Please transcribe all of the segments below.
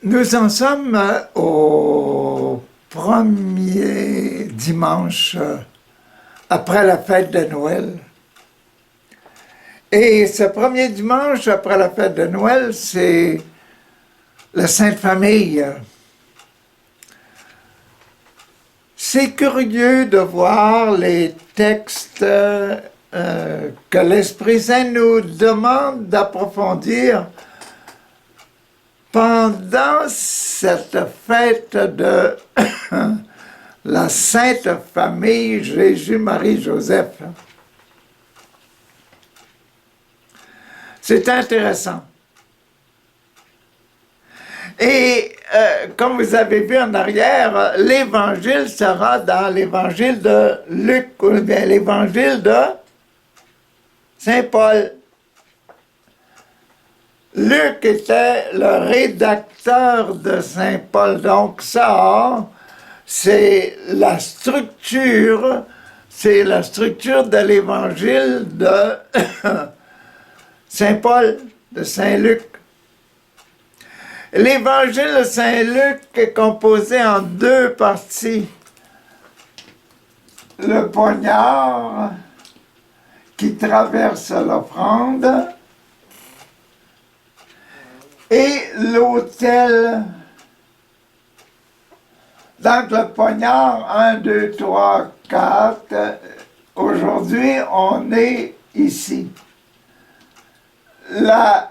Nous en sommes au premier dimanche après la fête de Noël. Et ce premier dimanche après la fête de Noël, c'est la Sainte Famille. C'est curieux de voir les textes que l'Esprit Saint nous demande d'approfondir pendant cette fête de la Sainte Famille Jésus, Marie, Joseph. C'est intéressant. Et comme vous avez vu en arrière, l'évangile sera dans l'évangile de Luc, ou bien l'évangile de Saint Paul. Luc était le rédacteur de Saint Paul, donc ça, c'est la structure de l'évangile de Saint Paul, de Saint Luc. L'évangile de Saint Luc est composé en deux parties. Le poignard qui traverse l'offrande et l'autel. Donc le poignard, 1, 2, 3, 4. Aujourd'hui, on est ici. La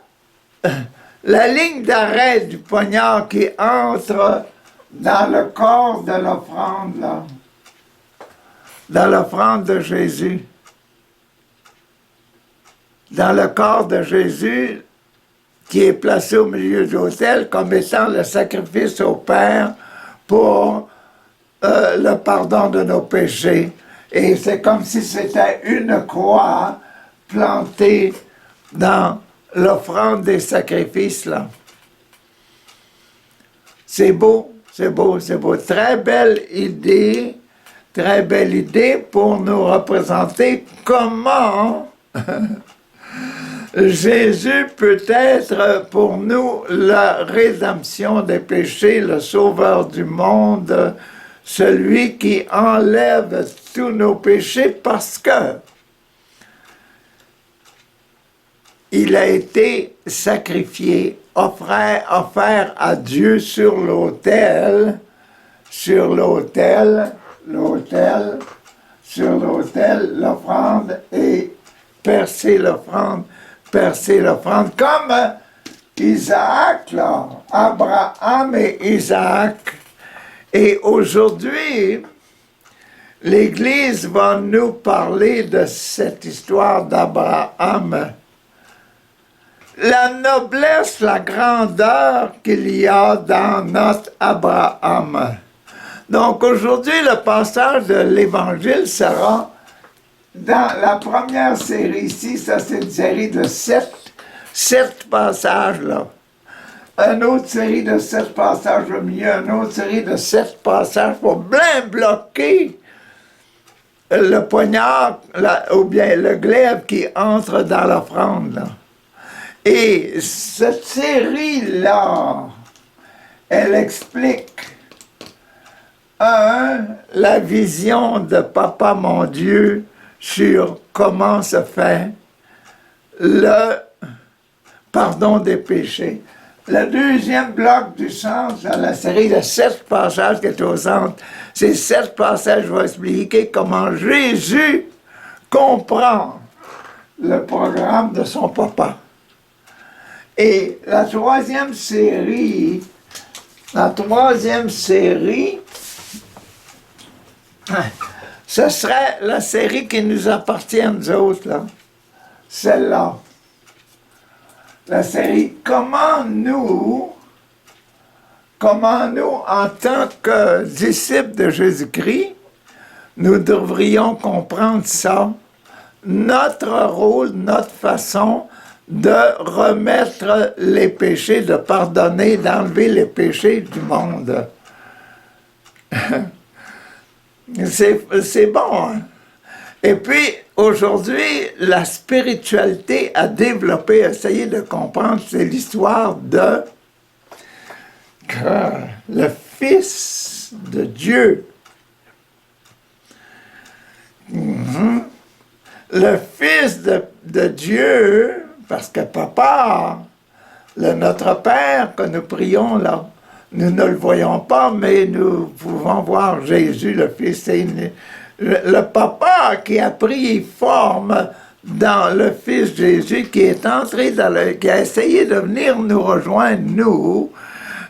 ligne d'arrêt du poignard qui entre dans le corps de l'offrande, là, dans l'offrande de Jésus. Dans le corps de Jésus, qui est placé au milieu de l'autel comme étant le sacrifice au Père pour le pardon de nos péchés. Et c'est comme si c'était une croix plantée dans l'offrande des sacrifices, là. C'est beau, c'est beau, c'est beau. Très belle idée pour nous représenter comment Jésus peut être pour nous la rédemption des péchés, le sauveur du monde, celui qui enlève tous nos péchés parce que il a été sacrifié, offert à Dieu sur l'autel, l'offrande et percer l'offrande, comme Isaac, là, Abraham et Isaac. Et aujourd'hui, l'Église va nous parler de cette histoire d'Abraham. La noblesse, la grandeur qu'il y a dans notre Abraham. Donc aujourd'hui, le passage de l'Évangile sera dans la première série ici, ça c'est une série de sept passages là. Une autre série de 7 passages au milieu, une autre série de 7 passages pour bien bloquer le poignard ou bien le glaive qui entre dans l'offrande, là. Et cette série-là, elle explique, la vision de Papa mon Dieu sur comment se fait le pardon des péchés. Le deuxième bloc du sens dans la série de 7 passages qui est au centre, ces 7 passages vont expliquer comment Jésus comprend le programme de son papa. Et la troisième série, ce serait la série qui nous appartient, nous autres, là. Celle-là. La série comment nous, en tant que disciples de Jésus-Christ, nous devrions comprendre ça, notre rôle, notre façon de remettre les péchés, de pardonner, d'enlever les péchés du monde. C'est bon, hein? Et puis, aujourd'hui, la spiritualité a développé, essayé de comprendre, c'est l'histoire de le Fils de Dieu. Le Fils de Dieu, parce que Papa, notre Père que nous prions là, nous ne le voyons pas, mais nous pouvons voir Jésus, le Fils. C'est le Papa qui a pris forme dans le Fils Jésus, qui est entré qui a essayé de venir nous rejoindre, nous,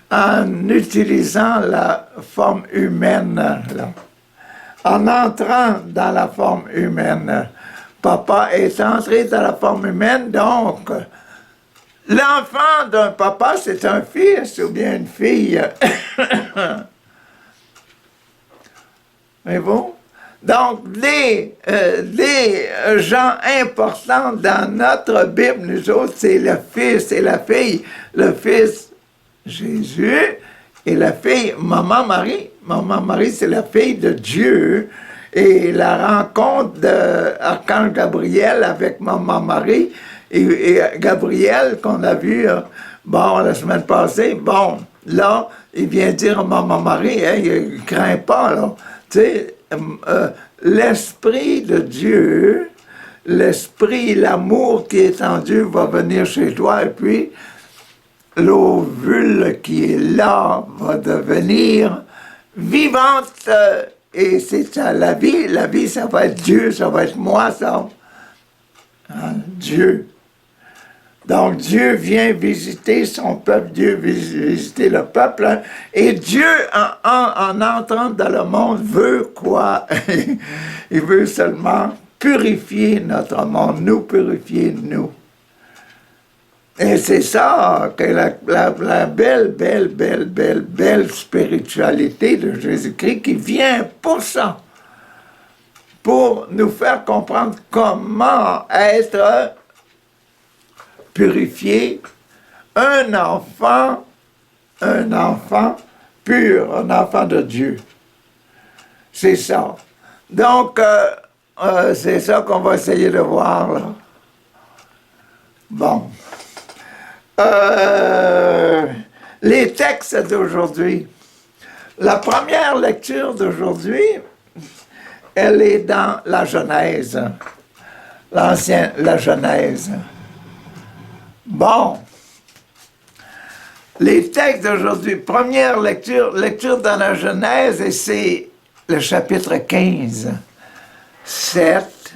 en utilisant la forme humaine, là. En entrant dans la forme humaine. Papa est entré dans la forme humaine, donc l'enfant d'un papa, c'est un fils ou bien une fille. Mais bon? Donc, les gens importants dans notre Bible, nous autres, c'est le fils et la fille. Le fils, Jésus, et la fille, Maman Marie. Maman Marie, c'est la fille de Dieu. Et la rencontre d'Archange Gabriel avec Maman Marie et Gabriel qu'on a vu la semaine passée, là, il vient dire à Maman Marie, il ne craint pas, là. Tu sais, l'Esprit de Dieu, l'Esprit, l'amour qui est en Dieu va venir chez toi, et puis l'ovule qui est là va devenir vivante, et c'est ça, la vie, ça va être Dieu, ça va être moi, ça. Dieu. Donc Dieu vient visiter son peuple, Dieu vient visiter le peuple, hein, et Dieu, en entrant dans le monde, veut quoi? Il veut seulement purifier notre monde, nous purifier, nous. Et c'est ça que la belle spiritualité de Jésus-Christ qui vient pour ça, pour nous faire comprendre comment être purifié, un enfant pur, un enfant de Dieu. C'est ça. Donc, c'est ça qu'on va essayer de voir là. Bon. Les textes d'aujourd'hui. La première lecture d'aujourd'hui, elle est dans la Genèse. La Genèse. Bon. Les textes d'aujourd'hui, première lecture dans la Genèse, et c'est le chapitre 15. 7,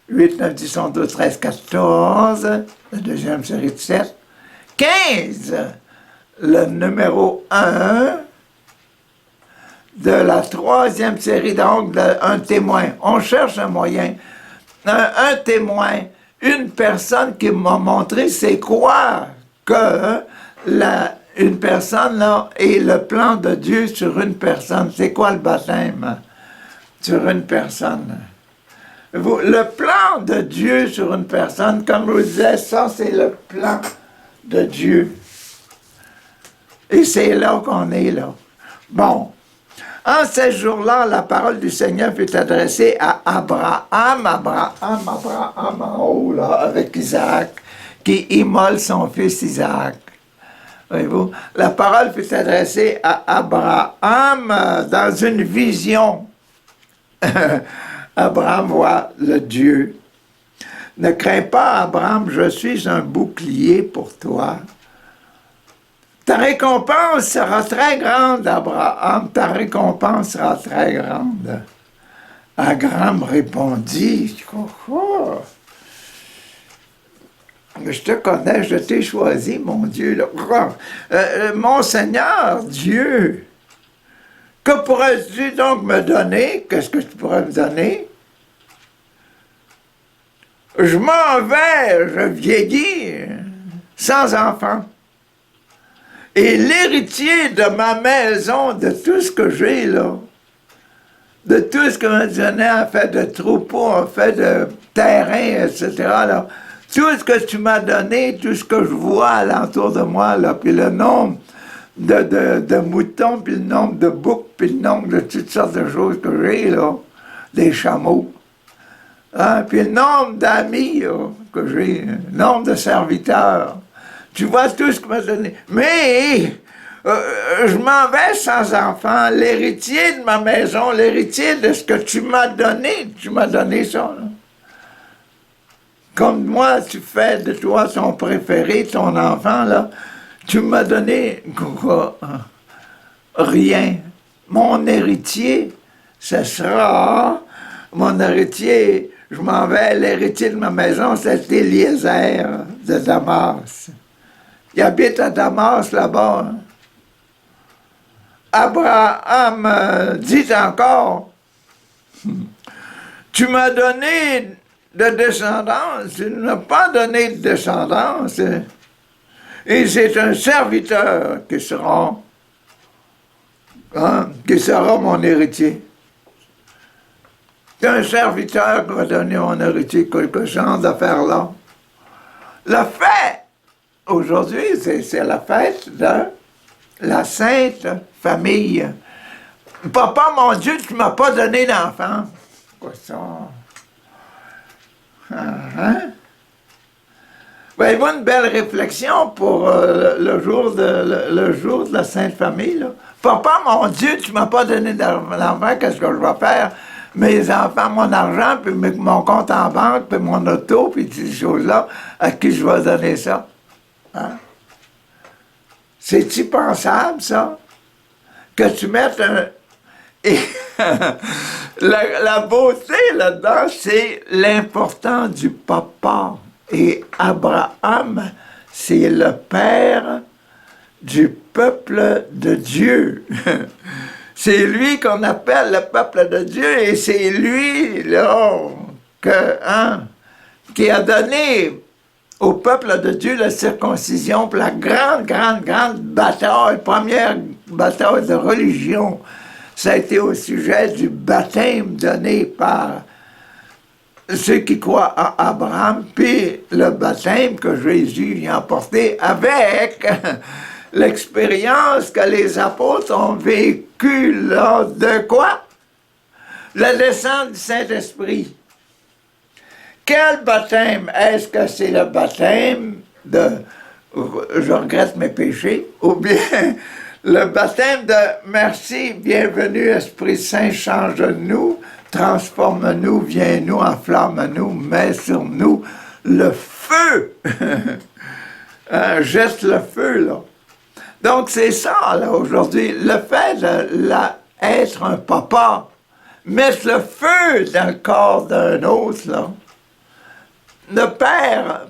8, 9, 10, 11, 12, 13, 14, la deuxième série de 7. 15, le numéro 1 de la troisième série, donc un témoin. On cherche un moyen. Un témoin, une personne qui m'a montré c'est quoi que une personne là et le plan de Dieu sur une personne. C'est quoi le baptême sur une personne? Le plan de Dieu sur une personne, comme je vous disais, ça c'est le plan de Dieu. Et c'est là qu'on est là. Bon. En ces jours-là, la parole du Seigneur fut adressée à Abraham en haut, là, avec Isaac, qui immole son fils Isaac. Voyez-vous? La parole fut adressée à Abraham dans une vision. Abraham voit le Dieu. Ne crains pas, Abraham, je suis un bouclier pour toi. Ta récompense sera très grande, Abraham, ta récompense sera très grande. Abraham répondit, je te connais, je t'ai choisi, mon Dieu. Mon Seigneur, Dieu, que pourrais-tu donc me donner? Qu'est-ce que tu pourrais me donner? Je m'en vais, je vieillis, sans enfant. Et l'héritier de ma maison, de tout ce que j'ai là, de tout ce que m'a donné en fait de troupeaux, en fait de terrain, etc., là, tout ce que tu m'as donné, tout ce que je vois alentour de moi, là, puis le nombre de moutons, puis le nombre de boucs, puis le nombre de toutes sortes de choses que j'ai, là, des chameaux, hein, puis le nombre d'amis là, que j'ai, le nombre de serviteurs. Tu vois tout ce qu'il m'a donné. Mais je m'en vais sans enfant, l'héritier de ma maison, l'héritier de ce que tu m'as donné ça. Là. Comme moi, tu fais de toi ton préféré, ton enfant, là, tu m'as donné quoi? Rien. Mon héritier, ce sera, mon héritier, je m'en vais, l'héritier de ma maison, c'est Eliezer de Damas. Il habite à Damas, là-bas. Abraham dit encore, tu m'as donné de descendance, tu ne m'as pas donné de descendance. Et c'est un serviteur qui sera mon héritier. C'est un serviteur qui va donner mon héritier quelque chose d'affaires là. La fête, aujourd'hui, c'est la fête de la Sainte Famille. Papa, mon Dieu, tu ne m'as pas donné d'enfant. Quoi ça? Hein? Voyez-vous une belle réflexion pour le jour de la Sainte Famille, là? Papa, mon Dieu, tu ne m'as pas donné d'enfant, qu'est-ce que je vais faire? Mes enfants, mon argent, puis mon compte en banque, puis mon auto, puis ces choses-là, à qui je vais donner ça? Hein? C'est-tu pensable, ça? Que tu mettes un... Et la beauté là-dedans, c'est l'importance du papa. Et Abraham, c'est le père du peuple de Dieu. C'est lui qu'on appelle le peuple de Dieu et c'est lui là, qui a donné au peuple de Dieu la circoncision pour la grande bataille, première bataille de religion. Ça a été au sujet du baptême donné par ceux qui croient à Abraham, puis le baptême que Jésus vient apporter avec l'expérience que les apôtres ont vécue lors de quoi? La descente du Saint-Esprit. Quel baptême? Est-ce que c'est le baptême de « je regrette mes péchés » ou bien le baptême de « merci, bienvenue, Esprit Saint, change-nous, transforme-nous, viens-nous, enflamme-nous, mets sur nous le feu. » Jette le feu, là. Donc, c'est ça, là, aujourd'hui. Le fait d'être un papa, mettre le feu dans le corps d'un autre, là. Le Père,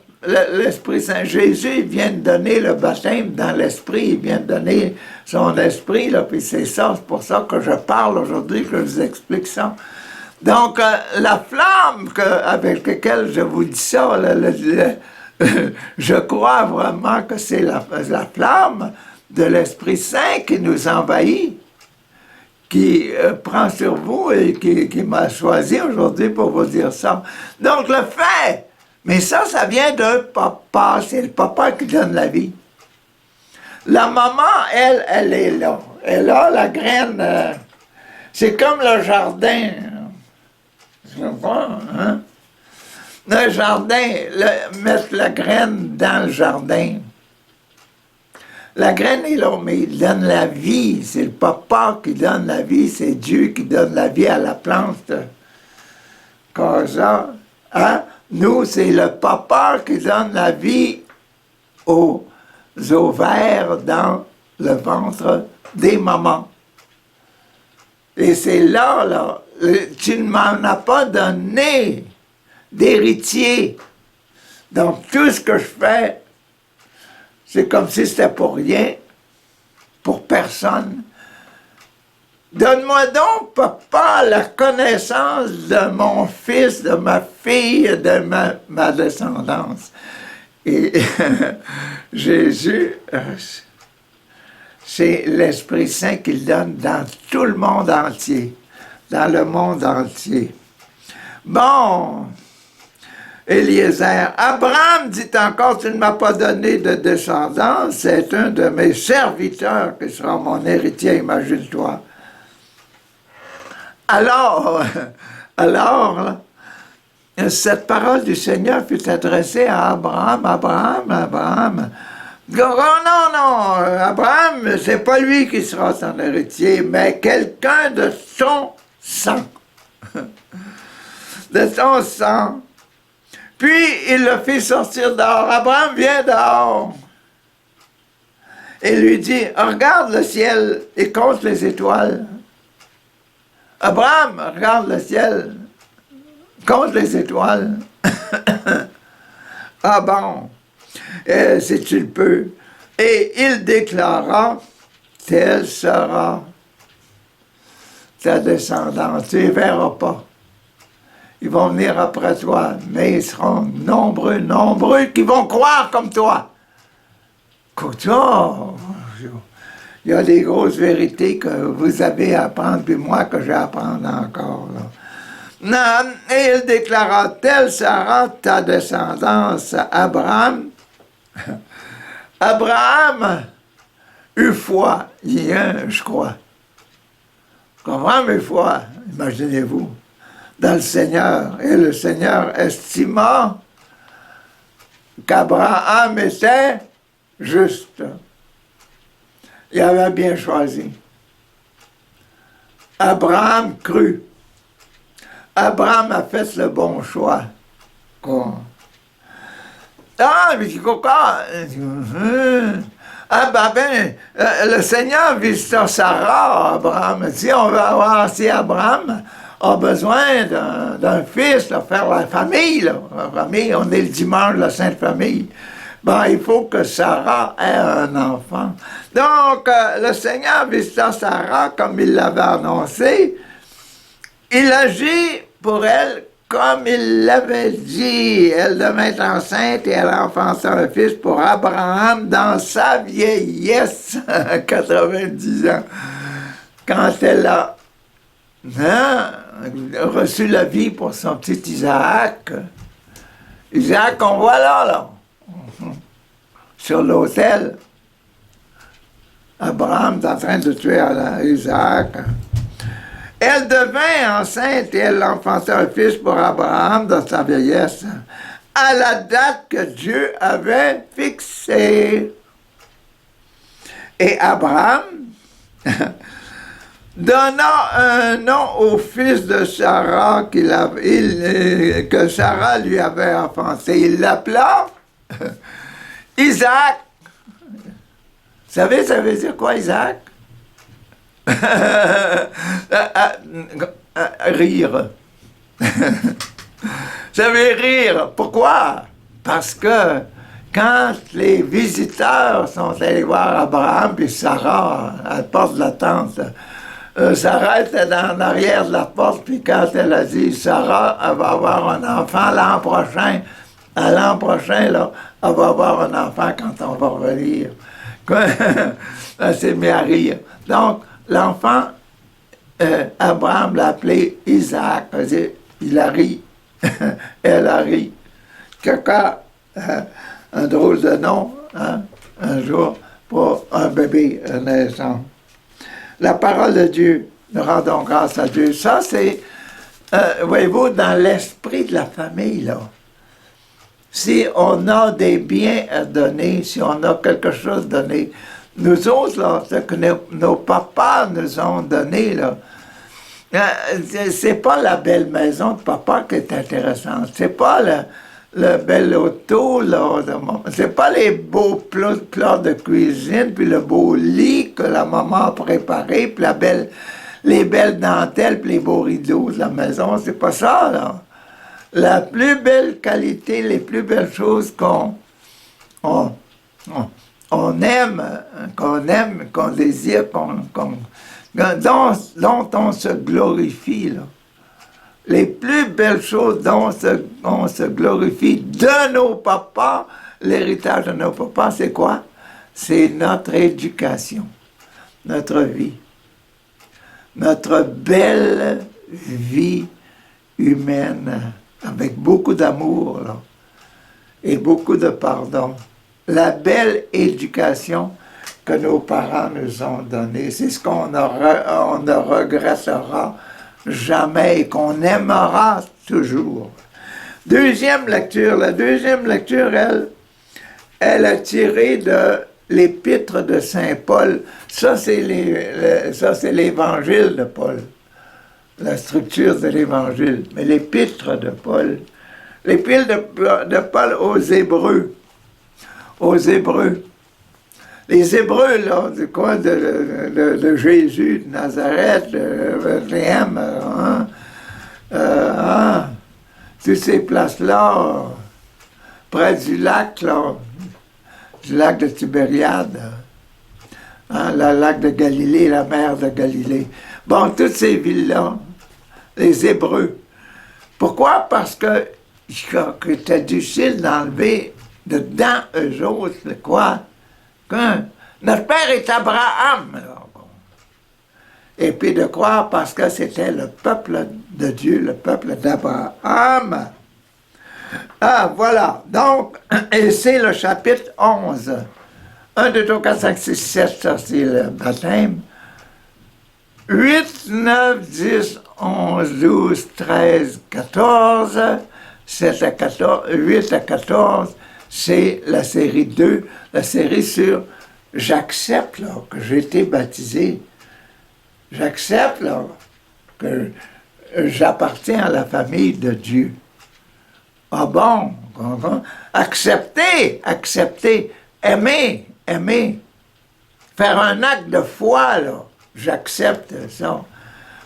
l'Esprit Saint, Jésus, il vient de donner le baptême dans l'Esprit, il vient de donner son Esprit, là, puis c'est ça, c'est pour ça que je parle aujourd'hui, que je vous explique ça. Donc, la flamme avec laquelle je vous dis ça, je crois vraiment que c'est la flamme de l'Esprit Saint qui nous envahit, qui prend sur vous et qui m'a choisi aujourd'hui pour vous dire ça. Donc, le fait, mais ça vient d'un papa, c'est le papa qui donne la vie. La maman, elle est là. Elle a la graine, c'est comme le jardin. Je vois, hein? Le jardin, mettre la graine dans le jardin. La graine est là, mais il donne la vie. C'est le papa qui donne la vie, c'est Dieu qui donne la vie à la plante. Casa, hein? Nous, c'est le papa qui donne la vie aux ovaires dans le ventre des mamans. Et c'est là, tu ne m'en as pas donné d'héritier. Donc, tout ce que je fais, c'est comme si c'était pour rien, pour personne. Donne-moi donc, papa, la connaissance de mon fils, de ma fille, de ma descendance. Et Jésus, c'est l'Esprit Saint qu'il donne dans tout le monde entier, dans le monde entier. Bon, Eliezer, Abraham dit encore, tu ne m'as pas donné de descendance, c'est un de mes serviteurs qui sera mon héritier, imagine-toi. Alors, cette parole du Seigneur fut adressée à Abraham. Abraham, Non, non, Abraham, c'est pas lui qui sera son héritier, mais quelqu'un de son sang. De son sang. Puis, il le fit sortir dehors. Abraham vient dehors. Et lui dit, regarde le ciel et compte les étoiles. Abraham, regarde le ciel, compte les étoiles. Ah bon, si tu le peux. Et il déclara, telle sera ta descendance. Tu ne les verras pas. Ils vont venir après toi, mais ils seront nombreux, nombreux qui vont croire comme toi. Écoute, il y a des grosses vérités que vous avez à apprendre, puis moi que j'ai à apprendre encore. Là. Non, et il déclara, telle sera ta descendance, Abraham. Abraham eut foi, hier, je crois. Abraham eut foi, imaginez-vous, dans le Seigneur. Et le Seigneur estima qu'Abraham était juste. Il avait bien choisi. Abraham crut. Abraham a fait le bon choix. Quoi? Ah, mais pourquoi? Ah le Seigneur visita Sarah, Abraham. Si on veut avoir, si Abraham a besoin d'un fils, là, faire la famille, la famille, on est le dimanche de la Sainte Famille. Bon, il faut que Sarah ait un enfant. Donc, le Seigneur visita Sarah comme il l'avait annoncé. Il agit pour elle comme il l'avait dit. Elle devint enceinte et elle enfança un fils pour Abraham dans sa vieillesse, 90 ans. Quand elle a reçu la vie pour son petit Isaac. Isaac, on voit là. Sur l'autel. Abraham est en train de tuer Isaac. Elle devint enceinte et elle enfança un fils pour Abraham dans sa vieillesse, à la date que Dieu avait fixée. Et Abraham donna un nom au fils de Sarah que Sarah lui avait enfanté. Il l'appela Isaac. Vous savez, ça veut dire quoi, Isaac? Rire. Ça veut rire. Pourquoi? Parce que quand les visiteurs sont allés voir Abraham et Sarah à la porte de la tente, Sarah était en arrière de la porte, puis quand elle a dit, Sarah, elle va avoir un enfant l'an prochain, à l'an prochain, là, elle va avoir un enfant quand on va revenir. Elle s'est mise à rire. Donc, l'enfant, Abraham l'a appelé Isaac. Il a ri. Elle a ri. Quelqu'un, un drôle de nom, hein, un jour, pour un bébé naissant. La parole de Dieu, nous rendons grâce à Dieu. Ça, c'est, voyez-vous, dans l'esprit de la famille, là. Si on a des biens à donner, si on a quelque chose à donner, nous autres, là, ce que nos papas nous ont donné, là, c'est pas la belle maison de papa qui est intéressante, c'est pas le bel auto, là, c'est pas les beaux plats de cuisine, puis le beau lit que la maman a préparé, puis les belles dentelles, puis les beaux rideaux de la maison, c'est pas ça, là. La plus belle qualité, les plus belles choses qu'on aime, qu'on désire, dont on se glorifie, là. Les plus belles choses dont on se glorifie de nos papas, l'héritage de nos papas, c'est quoi? C'est notre éducation, notre vie, notre belle vie humaine, avec beaucoup d'amour, là, et beaucoup de pardon. La belle éducation que nos parents nous ont donnée, c'est ce qu'on ne regrettera jamais et qu'on aimera toujours. Deuxième lecture, la deuxième lecture, elle a tiré de l'épître de Saint Paul. Ça, c'est l'évangile de Paul, la structure de l'évangile. Mais l'épître de Paul, l'épître de Paul aux Hébreux. Aux Hébreux. Les Hébreux, là, du coin de Jésus, de Nazareth, de Bethléem, toutes ces places-là, près du lac, là, du lac de Tibériade, le lac de Galilée, la mer de Galilée. Bon, toutes ces villes-là, les Hébreux. Pourquoi? Parce que c'était difficile d'enlever dedans eux autres, quoi? Notre père est Abraham. Là. Et puis de croire parce que c'était le peuple de Dieu, le peuple d'Abraham. Ah, voilà. Donc, et c'est le chapitre 11. 1, 2, 3, 4, 5, 6, 7, ça c'est le baptême. 8, 9, 10, 11, 12, 13, 14, 7 à 14, 8 à 14, c'est la série 2, la série sur « J'accepte que j'ai été baptisé. J'accepte que j'appartiens à la famille de Dieu. » Ah bon? Accepter, aimer, faire un acte de foi, là. J'accepte ça.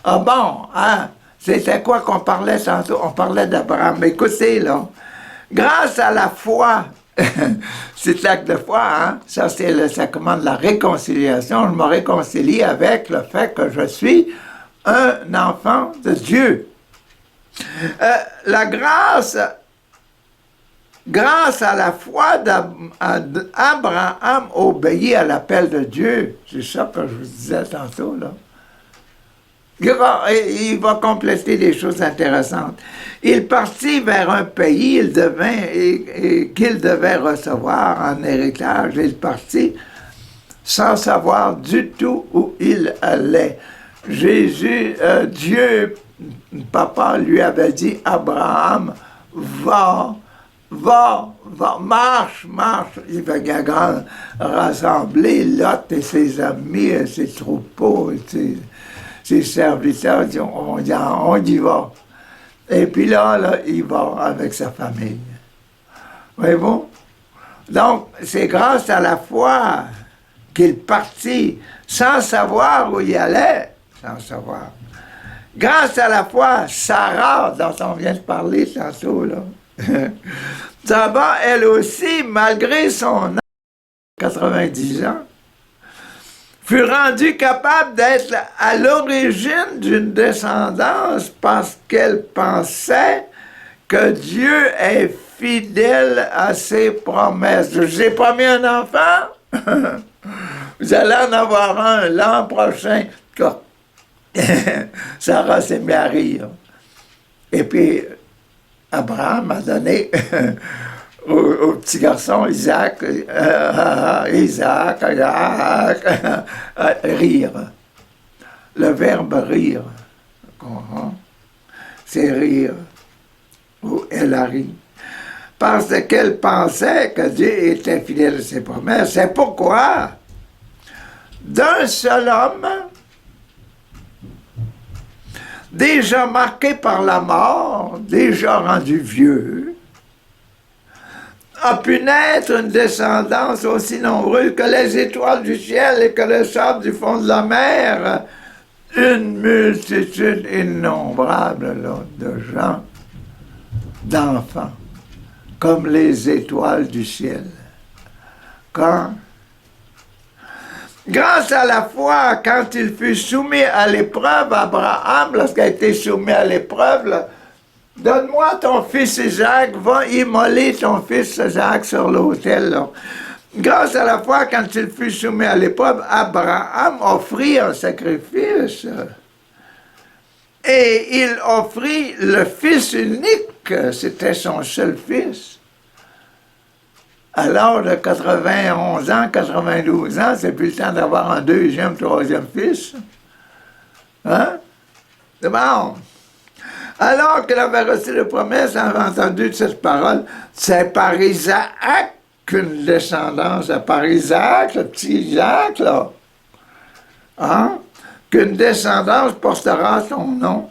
Ah bon, hein? C'était quoi qu'on parlait tantôt? On parlait d'Abraham. Écoutez, là, grâce à la foi, c'est l'acte de foi, hein? Ça, c'est le sacrement de la réconciliation. Je me réconcilie avec le fait que je suis un enfant de Dieu. La grâce à la foi d'Abraham obéit à l'appel de Dieu. C'est ça que je vous disais tantôt, là. Il va compléter des choses intéressantes. Il partit vers un pays qu'il devait recevoir en héritage. Il partit sans savoir du tout où il allait. Dieu, papa lui avait dit, Abraham, va, marche. Il va rassembler Lot et ses amis, et ses troupeaux, et ses serviteurs, on y va. Et puis là, il va avec sa famille. Voyez-vous? Donc, c'est grâce à la foi qu'il partit sans savoir où il allait, sans savoir. Grâce à la foi, Sarah, dont on vient de parler tantôt, là, Sarah, elle aussi, malgré son âge, 90 ans, fut rendue capable d'être à l'origine d'une descendance parce qu'elle pensait que Dieu est fidèle à ses promesses. Je vous ai promis un enfant, vous allez en avoir un l'an prochain. Sarah s'est mise à rire. Et puis, Abraham a donné au petit garçon Isaac, rire. Le verbe rire, c'est rire, ou elle a ri. Parce qu'elle pensait que Dieu était fidèle à ses promesses. C'est pourquoi, d'un seul homme, déjà marqué par la mort, déjà rendu vieux, a pu naître une descendance aussi nombreuse que les étoiles du ciel et que le sable du fond de la mer, une multitude innombrable là, de gens, d'enfants, comme les étoiles du ciel. Grâce à la foi, quand il fut soumis à l'épreuve, Abraham, lorsqu'il a été soumis à l'épreuve, donne-moi ton fils Isaac, va immoler ton fils Isaac sur l'autel. Grâce à la foi, quand il fut soumis à l'épreuve, Abraham offrit un sacrifice. Et il offrit le fils unique, c'était son seul fils. À l'âge de 91 ans, 92 ans, c'est plus le temps d'avoir un deuxième, troisième fils. Hein? C'est bon. Alors qu'il avait reçu la promesse, avait entendu cette parole, c'est par Isaac qu'une descendance à part Isaac, le petit Isaac, là. Hein? Qu'une descendance portera son nom.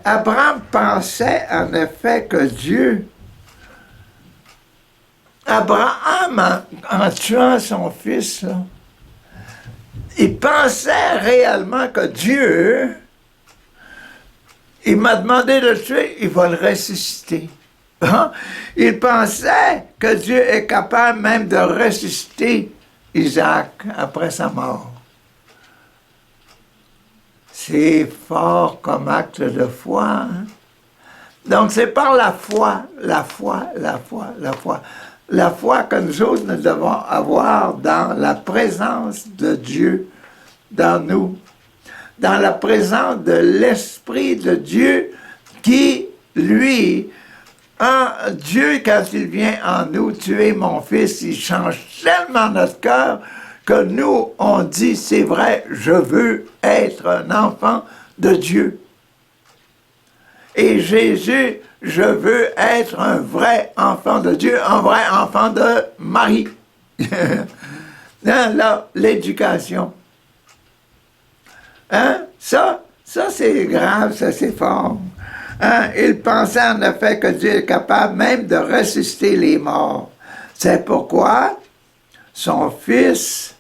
Abraham pensait en effet que Dieu, Abraham, en tuant son fils, là, il pensait réellement que Dieu, il m'a demandé de le tuer, il va le ressusciter. Hein? Il pensait que Dieu est capable même de ressusciter Isaac après sa mort. C'est fort comme acte de foi. Hein? Donc c'est par la foi que nous autres nous devons avoir dans la présence de Dieu, dans nous, dans la présence de l'Esprit de Dieu qui, lui, Dieu, quand il vient en nous, tu es mon fils, il change tellement notre cœur que nous, on dit, c'est vrai, je veux être un enfant de Dieu. Et Jésus, je veux être un vrai enfant de Dieu, un vrai enfant de Marie. Là, l'éducation. Hein? Ça c'est grave, ça c'est fort. Hein? Il pensait en effet que Dieu est capable même de ressusciter les morts. C'est pourquoi son fils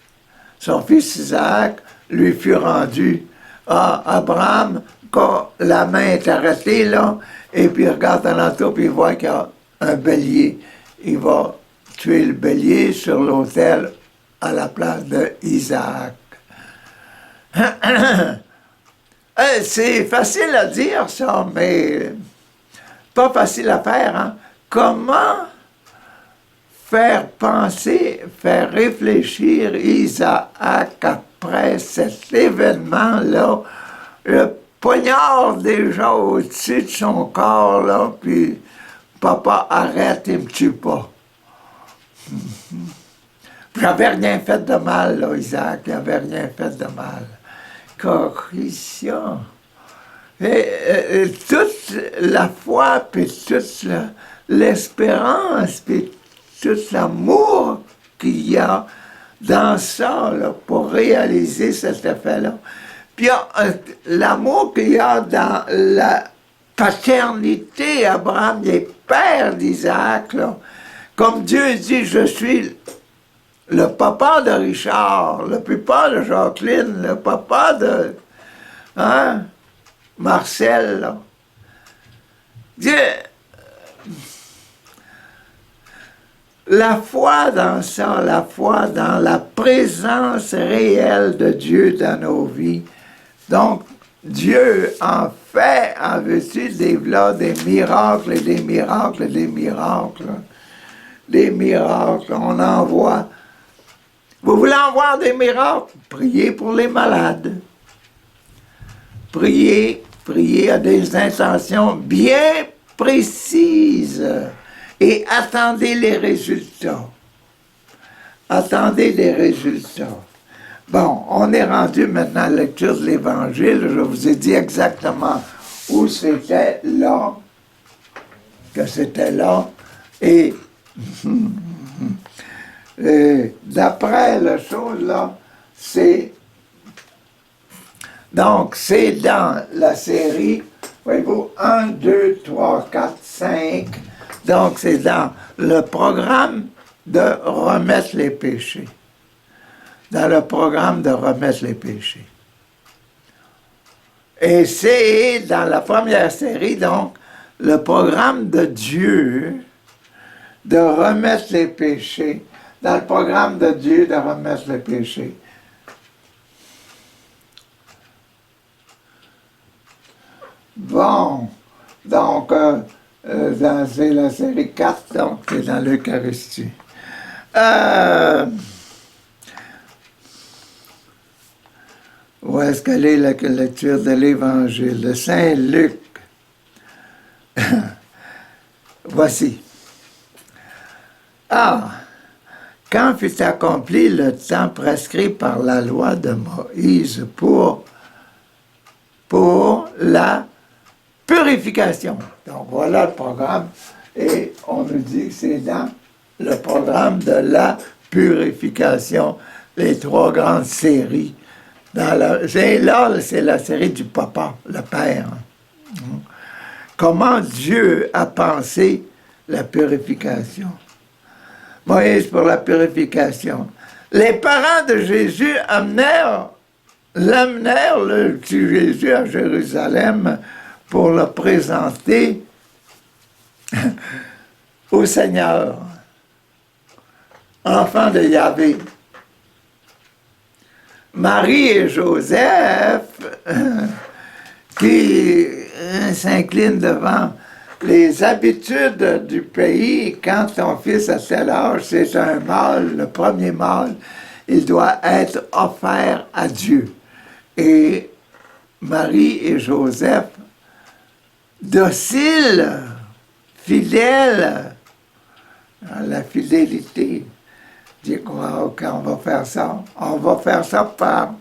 Isaac lui fut rendu à Abraham quand la main est arrêtée là, et puis il regarde alentour puis il voit qu'il y a un bélier. Il va tuer le bélier sur l'autel à la place de Isaac. C'est facile à dire ça, mais pas facile à faire. Hein? Comment faire penser, faire réfléchir Isaac après cet événement-là, le poignard déjà au-dessus de son corps, là, puis papa, arrête, il me tue pas. J'avais rien fait de mal, là, Isaac, j'avais rien fait de mal. Correction. Et toute la foi, puis toute l'espérance, puis tout l'amour qu'il y a dans ça, là, pour réaliser cet effet-là. Puis l'amour qu'il y a dans la paternité, Abraham est père d'Isaac, là. Comme Dieu dit, je suis le papa de Richard, le papa de Jacqueline, le papa de Marcel. Là. Dieu, la foi dans ça, la foi dans la présence réelle de Dieu dans nos vies. Donc, Dieu en fait, en vertu des miracles et des miracles et des miracles. Des miracles, on en voit. Vous voulez en voir des miracles? Priez pour les malades. Priez à des intentions bien précises et attendez les résultats. Attendez les résultats. Bon, on est rendu maintenant à la lecture de l'Évangile. Je vous ai dit exactement où c'était là, que c'était là, et d'après la chose là, c'est donc c'est dans la série, voyez-vous, 1, 2, 3, 4, 5, donc c'est dans le programme de remettre les péchés. Dans le programme de remettre les péchés. Et c'est dans la première série, donc, le programme de Dieu de remettre les péchés. Dans le programme de Dieu de remettre les péchés. Bon, donc, c'est la série 4, donc c'est dans l'Eucharistie. Où est-ce qu'elle est la lecture de l'Évangile de Saint Luc? Voici. Quand fut accompli le temps prescrit par la loi de Moïse pour la purification purification. Donc voilà le programme. Et on nous dit que c'est dans le programme de la purification, les 3 grandes séries. Là, c'est la série du papa, le père. Comment Dieu a pensé la purification. Moïse pour la purification. Les parents de Jésus l'amenèrent le petit Jésus à Jérusalem pour le présenter au Seigneur, enfant de Yahvé. Marie et Joseph, qui s'inclinent devant les habitudes du pays, quand ton fils a tel âge, c'est un mâle, le premier mâle, il doit être offert à Dieu. Et Marie et Joseph, dociles, fidèles, la fidélité, dit qu'on va faire ça. On va faire ça par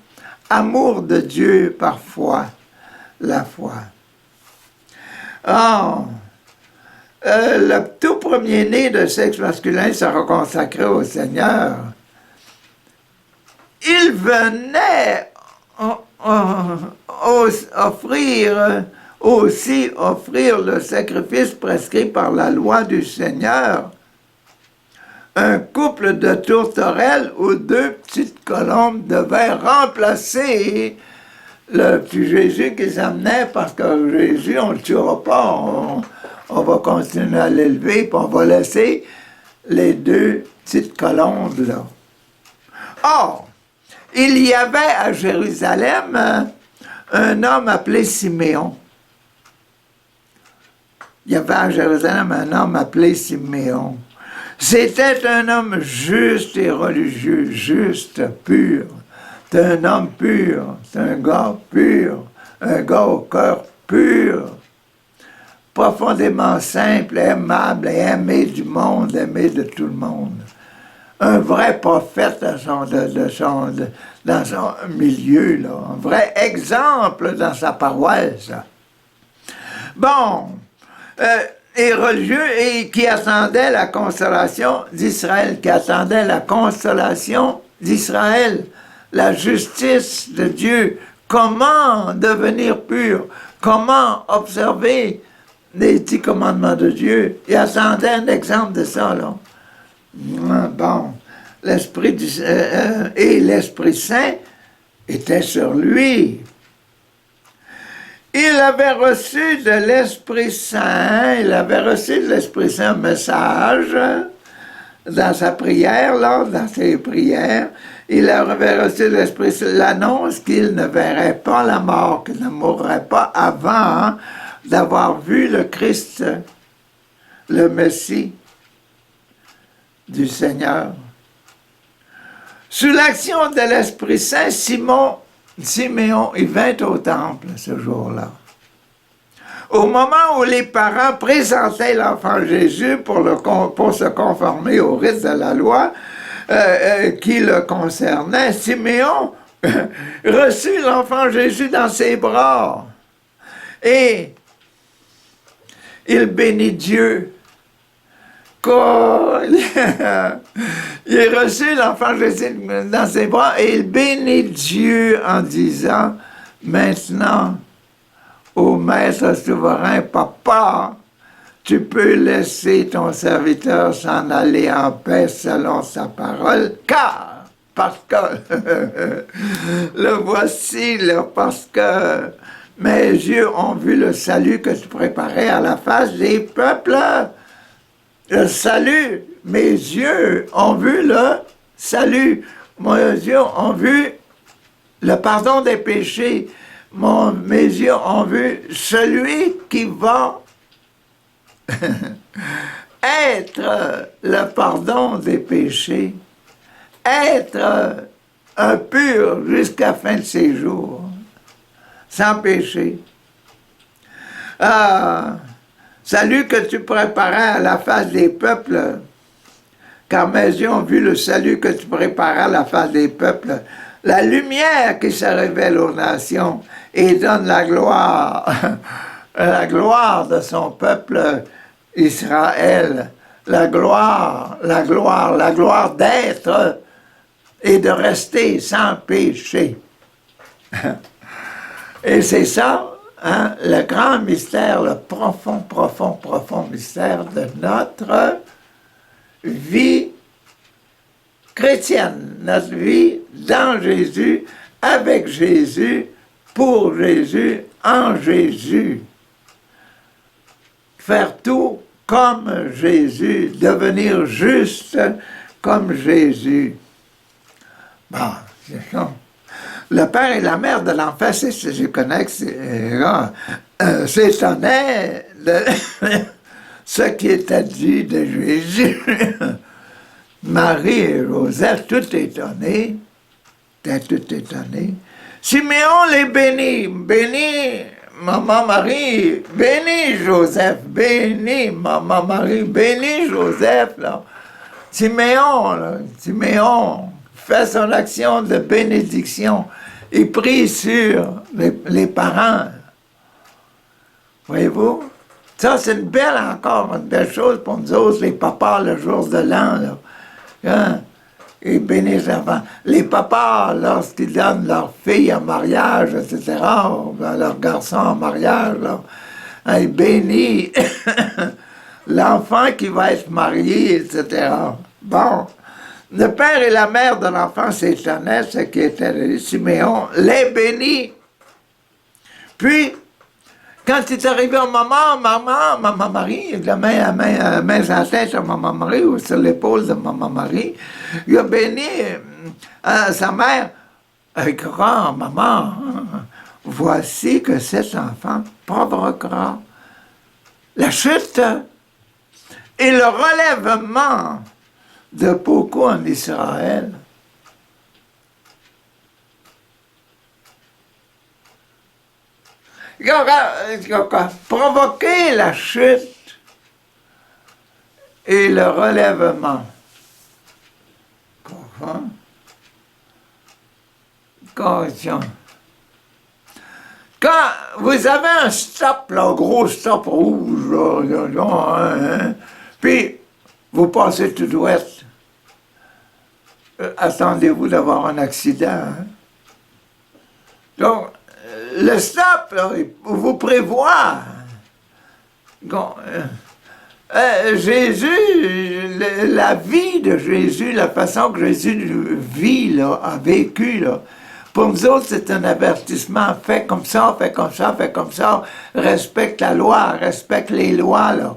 amour de Dieu, par foi, la foi. Oh, le tout premier-né de sexe masculin sera consacré au Seigneur. Il venait offrir le sacrifice prescrit par la loi du Seigneur. Un couple de tourterelles ou 2 petites colombes devait remplacer le petit Jésus qu'ils amenaient, parce que Jésus, on ne le tuera pas, on va continuer à l'élever, puis on va laisser les 2 petites colombes là. Or, il y avait à Jérusalem un homme appelé Siméon. Il y avait à Jérusalem un homme appelé Siméon. C'était un homme juste et religieux, juste, pur. C'est un homme pur, c'est un gars pur, un gars au cœur pur, profondément simple, aimable et aimé du monde, aimé de tout le monde. Un vrai prophète dans son milieu, là. Un vrai exemple dans sa paroisse. Bon, et religieux, et qui attendait la consolation d'Israël, la justice de Dieu. Comment devenir pur? Comment observer les 10 commandements de Dieu? Il attendait un exemple de ça, là. Bon, l'Esprit Saint était sur lui. Il avait reçu de l'Esprit Saint, un message dans sa prière, là, dans ses prières. Il avait reçu de l'Esprit Saint l'annonce qu'il ne verrait pas la mort, qu'il ne mourrait pas avant d'avoir vu le Christ, le Messie du Seigneur. Sous l'action de l'Esprit Saint, Siméon, il vint au temple ce jour-là. Au moment où les parents présentaient l'enfant Jésus pour se conformer au rite de la loi qui le concernait, Siméon reçut l'enfant Jésus dans ses bras et il bénit Dieu. Il reçut l'enfant Jésus dans ses bras et il bénit Dieu en disant: maintenant, ô Maître souverain, Papa, tu peux laisser ton serviteur s'en aller en paix selon sa parole, parce que, le voici, là, parce que mes yeux ont vu le salut que tu préparais à la face des peuples. Le salut, mes yeux ont vu le salut. Mes yeux ont vu le pardon des péchés. Mes yeux ont vu celui qui va être le pardon des péchés, être un pur jusqu'à la fin de ses jours, sans péché. Salut que tu préparais à la face des peuples, car mes yeux ont vu le salut que tu préparais à la face des peuples, la lumière qui se révèle aux nations et donne la gloire la gloire de son peuple Israël, la gloire d'être et de rester sans péché. Et c'est ça, hein, le grand mystère, le profond, profond, profond mystère de notre vie chrétienne, notre vie dans Jésus, avec Jésus, pour Jésus, en Jésus. Faire tout comme Jésus, devenir juste comme Jésus. Bon, c'est ça. Le père et la mère de l'enfant, je connais que s'étonnaient de ce qui était dit de Jésus. Marie et Joseph, tout étonnés, Siméon les bénit, bénit maman Marie, bénit Joseph, bénit maman Marie, bénit Joseph, là. Siméon fait son action de bénédiction. Il prie sur les parents. Voyez-vous? Ça, c'est une belle chose pour nous autres, les papas, le jour de l'an, là. Hein? Ils bénissent l'enfant. Les papas, lorsqu'ils donnent leur fille en mariage, etc., ou leur garçon en mariage, là, ils bénissent l'enfant qui va être marié, etc. Bon. Le père et la mère de l'enfant s'étonnaient, ce qui était Siméon, les bénit. Puis, quand il est arrivé au maman Marie, la main sur la tête de maman Marie ou sur l'épaule de maman Marie, il a béni sa mère, grand maman, voici que cet enfant provoquera la chute et le relèvement de beaucoup en Israël. Provoquer la chute et le relèvement. Quand vous avez un stop, là, un gros stop rouge, là, puis vous passez tout droit, attendez-vous d'avoir un accident. Hein? Donc, le stop, là, vous prévoit. Jésus, la vie de Jésus, la façon que Jésus vit, là, a vécu, là, pour nous autres, c'est un avertissement. Fais comme ça, fais comme ça, fais comme ça. Respecte la loi, respecte les lois, là.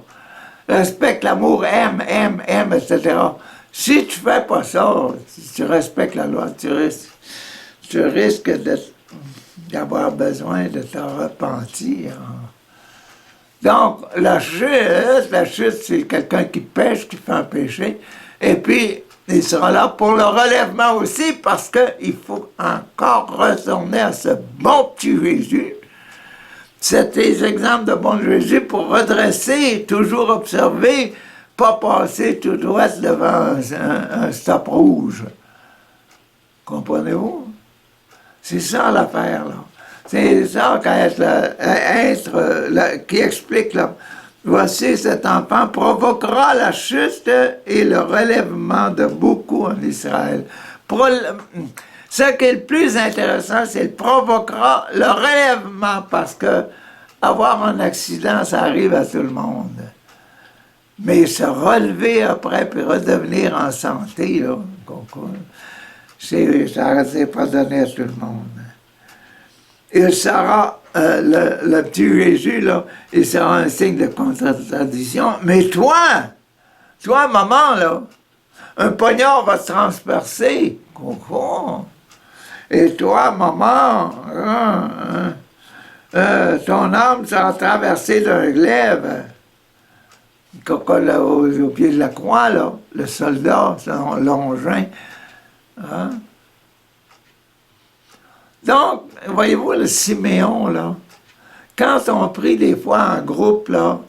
Respecte l'amour, aime, etc. Si tu fais pas ça, si tu respectes la loi, tu risques d'avoir besoin de te repentir. Donc, la chute, c'est quelqu'un qui pêche, qui fait un péché, et puis il sera là pour le relèvement aussi, parce qu'il faut encore retourner à ce bon petit Jésus. C'est des exemples de bon Jésus pour redresser, toujours observer, pas passer tout droit devant un stop rouge. Comprenez-vous? C'est ça l'affaire, là. C'est ça qui explique, là. Voici, cet enfant provoquera la chute et le relèvement de beaucoup en Israël. Ce qui est le plus intéressant, c'est qu'il provoquera le relèvement, parce que avoir un accident, ça arrive à tout le monde. Mais se relever après, puis redevenir en santé, là, ça n'est pas donné à tout le monde. Il sera, le petit Jésus, là, il sera un signe de contradiction. Mais toi, maman, là, un poignard va se transpercer. Et toi, maman, ton âme sera traversée d'un glaive. Au pied de la croix, là, le soldat, son longin. Hein? Donc, voyez-vous, le Siméon, là, quand on prie des fois en groupe, là,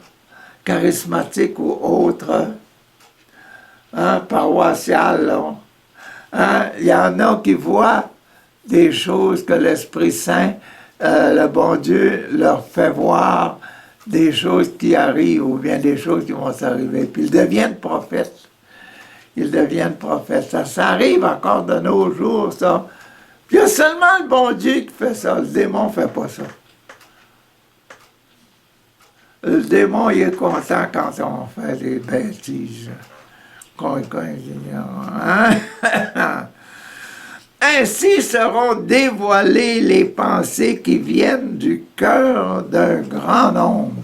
charismatique ou autre, hein, paroissial, là, hein, il y en a qui voient des choses que l'Esprit Saint, le bon Dieu, leur fait voir des choses qui arrivent ou bien des choses qui vont s'arriver. Puis ils deviennent prophètes. Ils deviennent prophètes. Ça arrive encore de nos jours, ça. Puis il y a seulement le bon Dieu qui fait ça. Le démon ne fait pas ça. Le démon, il est content quand on fait des bêtises. Hein? Ainsi seront dévoilées les pensées qui viennent du cœur d'un grand nombre.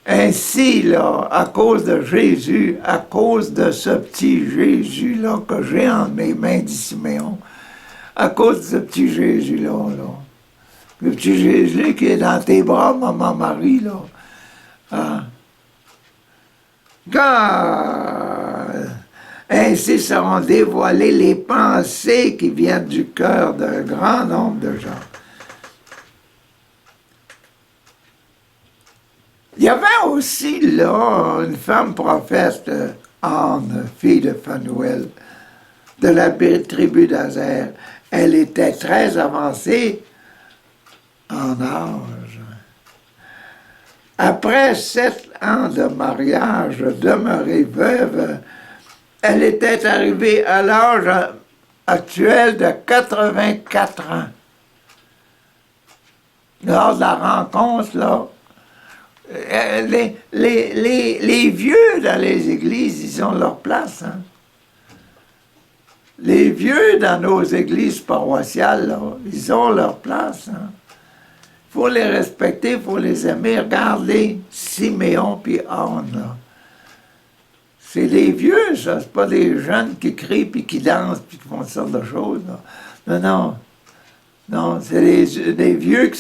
Ainsi, là, à cause de Jésus, à cause de ce petit Jésus-là que j'ai en mes mains, dit Siméon, à cause de ce petit Jésus-là, le petit Jésus qui est dans tes bras, maman Marie, là, hein? Ainsi seront dévoilées les pensées qui viennent du cœur d'un grand nombre de gens. Il y avait aussi là une femme prophète, Anne, fille de Phanuel, de la tribu d'Azer. Elle était très avancée en âge. Après 7 ans de mariage, demeurée veuve, elle était arrivée à l'âge actuel de 84 ans. Lors de la rencontre, là, les vieux dans les églises, ils ont leur place. Hein? Les vieux dans nos églises paroissiales, là, ils ont leur place. Hein? Il faut les respecter, il faut les aimer. Regardez Siméon puis Anne. C'est des vieux, ça. C'est pas des jeunes qui crient puis qui dansent puis qui font toutes sortes de choses. Là. Non. Non, c'est des vieux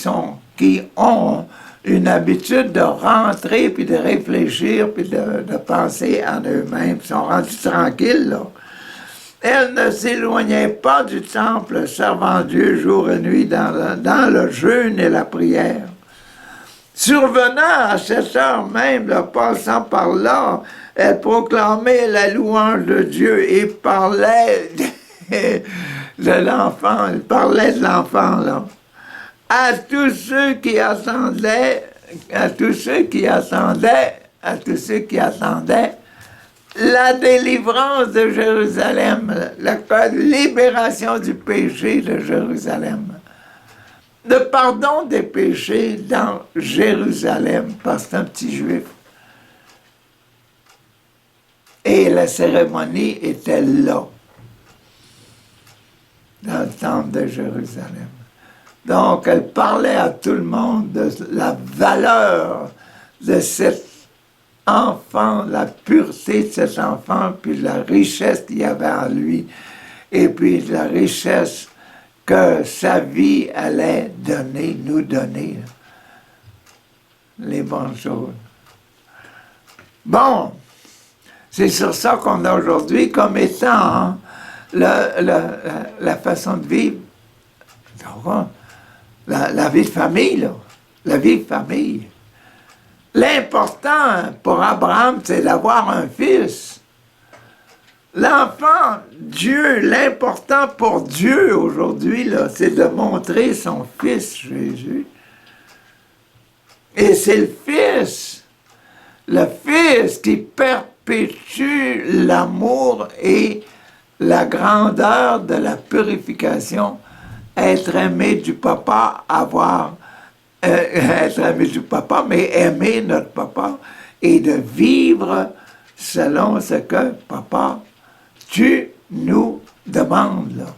qui ont une habitude de rentrer puis de réfléchir puis de penser en eux-mêmes. Ils sont rendus tranquilles, là. Elle ne s'éloignait pas du temple, servant Dieu jour et nuit dans le jeûne et la prière. Survenant à cette heure même, là, passant par là, elle proclamait la louange de Dieu et parlait de l'enfant. Elle parlait de l'enfant, là. À tous ceux qui attendaient, la délivrance de Jérusalem, la libération du péché de Jérusalem, le pardon des péchés dans Jérusalem, parce que c'est un petit juif. Et la cérémonie était là, dans le temple de Jérusalem. Donc, elle parlait à tout le monde de la valeur de cet enfant, la pureté de cet enfant, puis la richesse qu'il y avait en lui, et puis la richesse que sa vie allait nous donner les bonnes choses. Bon, c'est sur ça qu'on a aujourd'hui comme étant la façon de vivre, la vie de famille, là, la vie de famille. L'important pour Abraham, c'est d'avoir un fils. L'enfant, Dieu, l'important pour Dieu aujourd'hui, là, c'est de montrer son fils Jésus. Et c'est le fils qui perpétue l'amour et la grandeur de la purification, être aimé du papa, être aimé du papa, mais aimer notre papa et de vivre selon ce que, papa, tu nous demandes, là.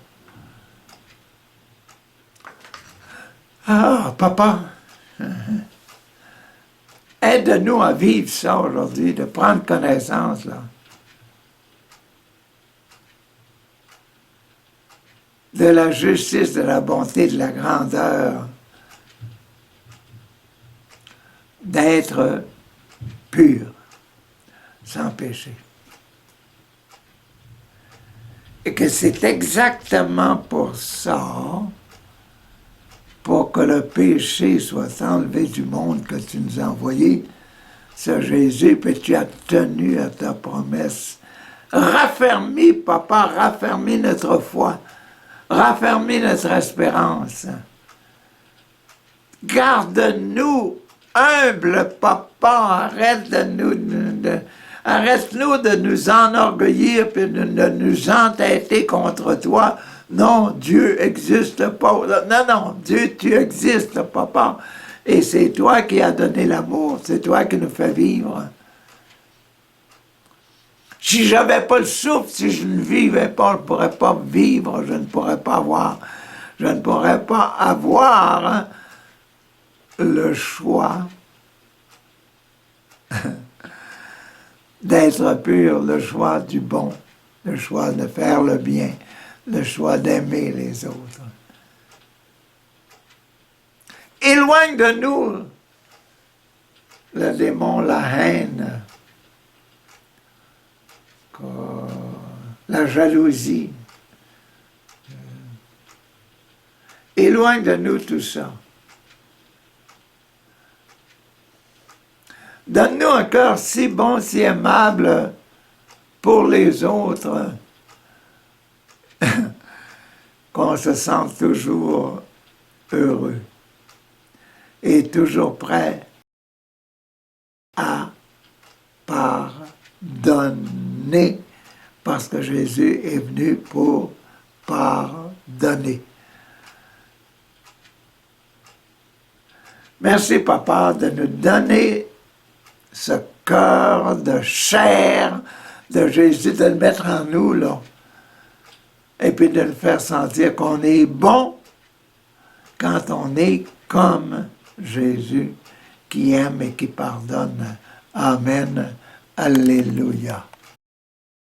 Ah, papa, aide-nous à vivre ça aujourd'hui, de prendre connaissance, là. De la justice, de la bonté, de la grandeur, d'être pur, sans péché. Et que c'est exactement pour ça, pour que le péché soit enlevé du monde, que tu nous as envoyé ce Jésus, puis tu as tenu à ta promesse. Raffermis, papa, raffermis notre foi, raffermis notre espérance. Garde-nous humble papa, arrête-nous de nous enorgueillir et de nous entêter contre toi. Non, Dieu n'existe pas. Non, non, Dieu, tu existes, papa. Et c'est toi qui as donné l'amour, c'est toi qui nous fais vivre. Si je n'avais pas le souffle, si je ne vivais pas, je ne pourrais pas vivre, je ne pourrais pas avoir hein, le choix d'être pur, le choix du bon, le choix de faire le bien, le choix d'aimer les autres. Éloigne de nous le démon, la haine, la jalousie. Éloigne de nous tout ça. Donne-nous un cœur si bon, si aimable pour les autres, qu'on se sente toujours heureux et toujours prêt à pardonner, parce que Jésus est venu pour pardonner. Merci, Papa, de nous donner ce cœur de chair de Jésus, de le mettre en nous, là, et puis de le faire sentir qu'on est bon quand on est comme Jésus, qui aime et qui pardonne. Amen. Alléluia.